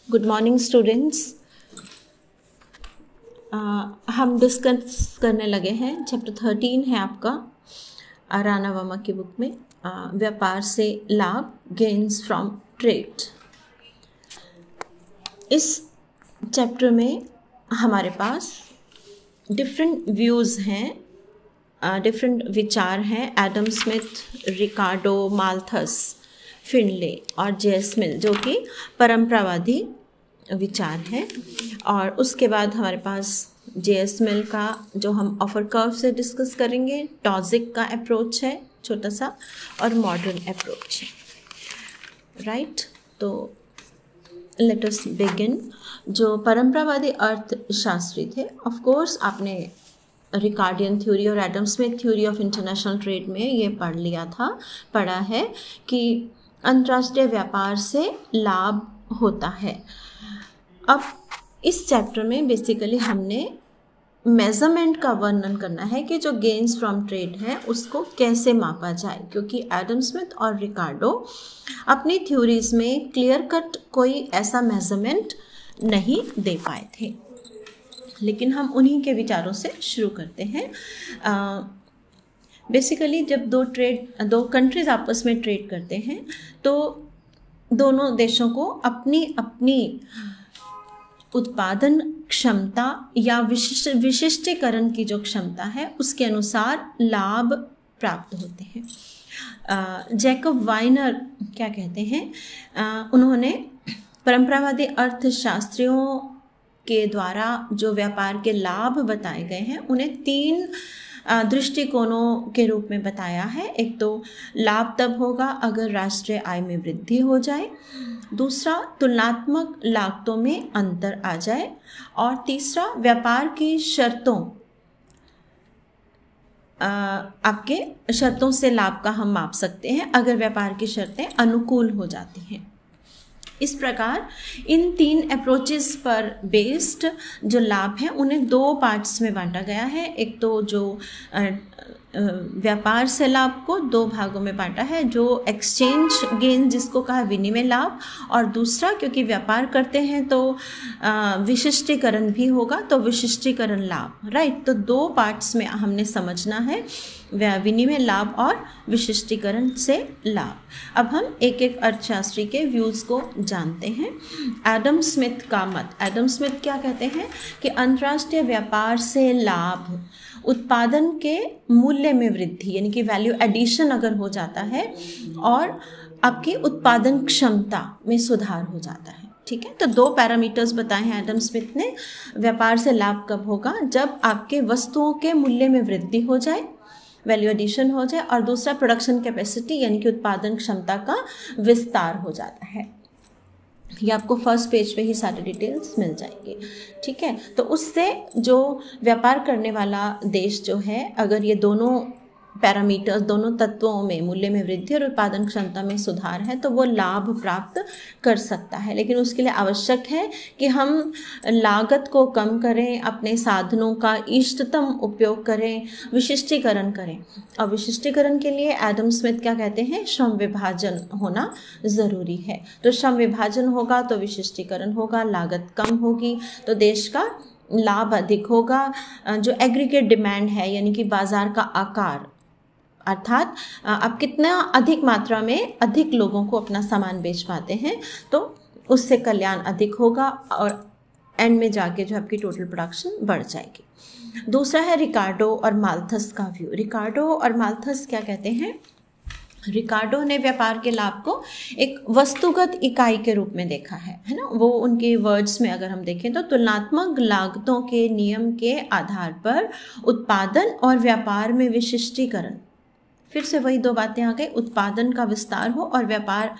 Good morning students. हम discuss करने लगे हैं चैप्टर 13 है आपका राणा वर्मा की बुक में, व्यापार से लाभ, गेन्स फ्रॉम ट्रेड। इस चैप्टर में हमारे पास डिफरेंट व्यूज़ हैं, डिफरेंट विचार हैं। एडम स्मिथ, रिकार्डो, माल्थस, फिनले और जेएस मिल जो कि परंपरावादी विचार है। और उसके बाद हमारे पास जेएस मिल का जो हम ऑफर कर्व से डिस्कस करेंगे, टॉजिक का अप्रोच है छोटा सा, और मॉडर्न अप्रोच है। राइट, तो लेट अस बिगिन। जो परंपरावादी अर्थशास्त्री थे, ऑफ कोर्स आपने रिकार्डियन थ्योरी और Adam Smith theory of international trade में ये पढ़ा है कि अंतर्राष्ट्रीय व्यापार से लाभ होता है। अब इस चैप्टर में बेसिकली हमने मेजरमेंट का वर्णन करना है कि जो गेन्स फ्रॉम ट्रेड है उसको कैसे मापा जाए, क्योंकि एडम स्मिथ और रिकार्डो अपनी थ्योरीज में क्लियर कट कोई ऐसा मेजरमेंट नहीं दे पाए थे। लेकिन हम उन्हीं के विचारों से शुरू करते हैं। बेसिकली जब दो कंट्रीज आपस में ट्रेड करते हैं तो दोनों देशों को अपनी अपनी उत्पादन क्षमता या विशिष्टीकरण की जो क्षमता है उसके अनुसार लाभ प्राप्त होते हैं। जैकब वाइनर क्या कहते हैं, उन्होंने परंपरावादी अर्थशास्त्रियों के द्वारा जो व्यापार के लाभ बताए गए हैं उन्हें 3 दृष्टिकोणों के रूप में बताया है। एक तो लाभ तब होगा अगर राष्ट्रीय आय में वृद्धि हो जाए, दूसरा तुलनात्मक लागतों में अंतर आ जाए, और तीसरा व्यापार की शर्तों, आपके शर्तों से लाभ का हम माप सकते हैं अगर व्यापार की शर्तें अनुकूल हो जाती हैं। इस प्रकार इन 3 अप्रोचेस पर बेस्ड जो लाभ हैं उन्हें 2 पार्ट्स में बांटा गया है। एक तो जो व्यापार से लाभ को 2 भागों में बांटा है, जो एक्सचेंज गेन जिसको कहा विनिमय लाभ, और दूसरा क्योंकि व्यापार करते हैं तो विशिष्टीकरण भी होगा तो विशिष्टीकरण लाभ। राइट, तो 2 पार्ट्स में हमने समझना है, विनिमय लाभ और विशिष्टीकरण से लाभ। अब हम एक एक अर्थशास्त्री के व्यूज़ को जानते हैं। एडम स्मिथ का मत, एडम स्मिथ क्या कहते हैं कि अंतर्राष्ट्रीय व्यापार से लाभ उत्पादन के मूल्य में वृद्धि यानी कि वैल्यू एडिशन अगर हो जाता है और आपकी उत्पादन क्षमता में सुधार हो जाता है। ठीक है, तो 2 पैरामीटर्स बताए हैं एडम स्मिथ ने। व्यापार से लाभ कब होगा, जब आपके वस्तुओं के मूल्य में वृद्धि हो जाए, वैल्यू एडिशन हो जाए, और दूसरा प्रोडक्शन कैपेसिटी यानी कि उत्पादन क्षमता का विस्तार हो जाता है। ये आपको फर्स्ट पेज पे ही सारे डिटेल्स मिल जाएंगे। ठीक है, तो उससे जो व्यापार करने वाला देश जो है, अगर ये दोनों पैरामीटर्स, दोनों तत्वों में मूल्य में वृद्धि और उत्पादन क्षमता में सुधार है तो वो लाभ प्राप्त कर सकता है। लेकिन उसके लिए आवश्यक है कि हम लागत को कम करें, अपने साधनों का इष्टतम उपयोग करें, विशिष्टीकरण करें। और विशिष्टीकरण के लिए एडम स्मिथ क्या कहते हैं, श्रम विभाजन होना ज़रूरी है। तो श्रम विभाजन होगा तो विशिष्टीकरण होगा, लागत कम होगी तो देश का लाभ अधिक होगा। जो एग्रीगेट डिमांड है यानी कि बाजार का आकार, अर्थात आप कितना अधिक मात्रा में अधिक लोगों को अपना सामान बेच पाते हैं तो उससे कल्याण अधिक होगा और एंड में जाके जो आपकी टोटल प्रोडक्शन बढ़ जाएगी। दूसरा है रिकार्डो और माल्थस का व्यू। रिकार्डो और माल्थस क्या कहते हैं, रिकार्डो ने व्यापार के लाभ को एक वस्तुगत इकाई के रूप में देखा है ना। वो उनके वर्ड्स में अगर हम देखें तो तुलनात्मक लागतों के नियम के आधार पर उत्पादन और व्यापार में विशिष्टीकरण, फिर से वही 2 बातें आ गई, उत्पादन का विस्तार हो और व्यापार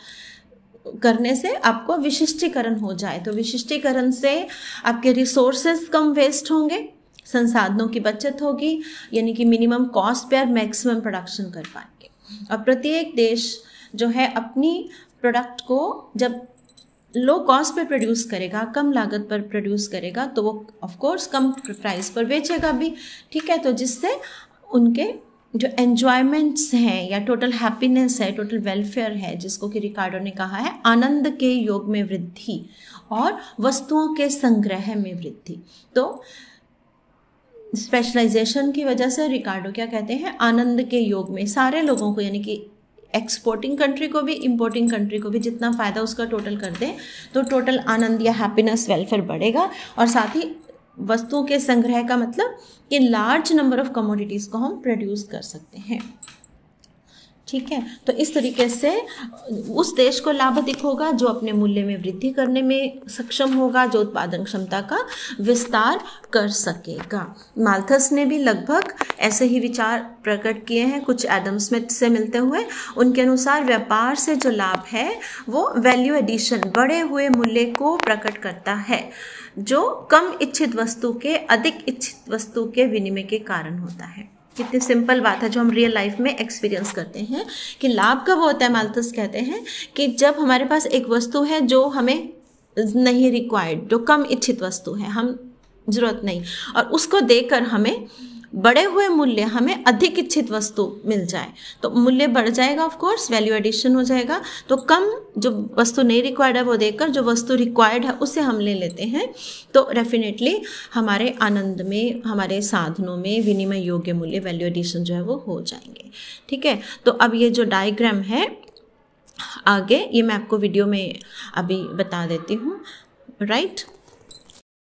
करने से आपको विशिष्टीकरण हो जाए। तो विशिष्टीकरण से आपके रिसोर्सेज कम वेस्ट होंगे, संसाधनों की बचत होगी, यानी कि मिनिमम कॉस्ट पे मैक्सिमम प्रोडक्शन कर पाएंगे। और प्रत्येक देश जो है अपनी प्रोडक्ट को जब लो कॉस्ट पे प्रोड्यूस करेगा, कम लागत पर प्रोड्यूस करेगा, तो वो ऑफ कोर्स कम प्राइस पर बेचेगा भी। ठीक है, तो जिससे उनके जो एन्जॉयमेंट्स हैं या टोटल हैप्पीनेस है, टोटल वेलफेयर है, जिसको कि रिकार्डो ने कहा है आनंद के योग में वृद्धि और वस्तुओं के संग्रह में वृद्धि। तो स्पेशलाइजेशन की वजह से रिकार्डो क्या कहते हैं, आनंद के योग में सारे लोगों को, यानी कि एक्सपोर्टिंग कंट्री को भी इंपोर्टिंग कंट्री को भी जितना फ़ायदा उसका टोटल कर दें तो टोटल आनंद या हैप्पीनेस वेलफेयर बढ़ेगा। और साथ ही वस्तुओं के संग्रह का मतलब कि लार्ज नंबर ऑफ कमोडिटीज़ को हम प्रोड्यूस कर सकते हैं। ठीक है, तो इस तरीके से उस देश को लाभ अधिक होगा जो अपने मूल्य में वृद्धि करने में सक्षम होगा, जो उत्पादन क्षमता का विस्तार कर सकेगा। माल्थस ने भी लगभग ऐसे ही विचार प्रकट किए हैं, कुछ एडम स्मिथ से मिलते हुए। उनके अनुसार व्यापार से जो लाभ है वो वैल्यू एडिशन, बढ़े हुए मूल्य को प्रकट करता है, जो कम इच्छित वस्तु के अधिक इच्छित वस्तु के विनिमय के कारण होता है। कितनी सिंपल बात है जो हम रियल लाइफ में एक्सपीरियंस करते हैं कि लाभ कब होता है। माल्थस कहते हैं कि जब हमारे पास एक वस्तु है जो हमें नहीं रिक्वायर्ड, जो कम इच्छित वस्तु है, हम जरूरत नहीं, और उसको देकर हमें बढ़े हुए मूल्य, हमें अधिक इच्छित वस्तु मिल जाए तो मूल्य बढ़ जाएगा, ऑफ कोर्स वैल्यू एडिशन हो जाएगा। तो कम जो वस्तु नहीं रिक्वायर्ड है वो देकर जो वस्तु रिक्वायर्ड है उसे हम ले लेते हैं, तो डेफिनेटली हमारे आनंद में, हमारे साधनों में विनिमय योग्य मूल्य, वैल्यू एडिशन जो है वो हो जाएंगे। ठीक है, तो अब ये जो डायग्राम है आगे, ये मैं आपको वीडियो में अभी बता देती हूँ। राइट।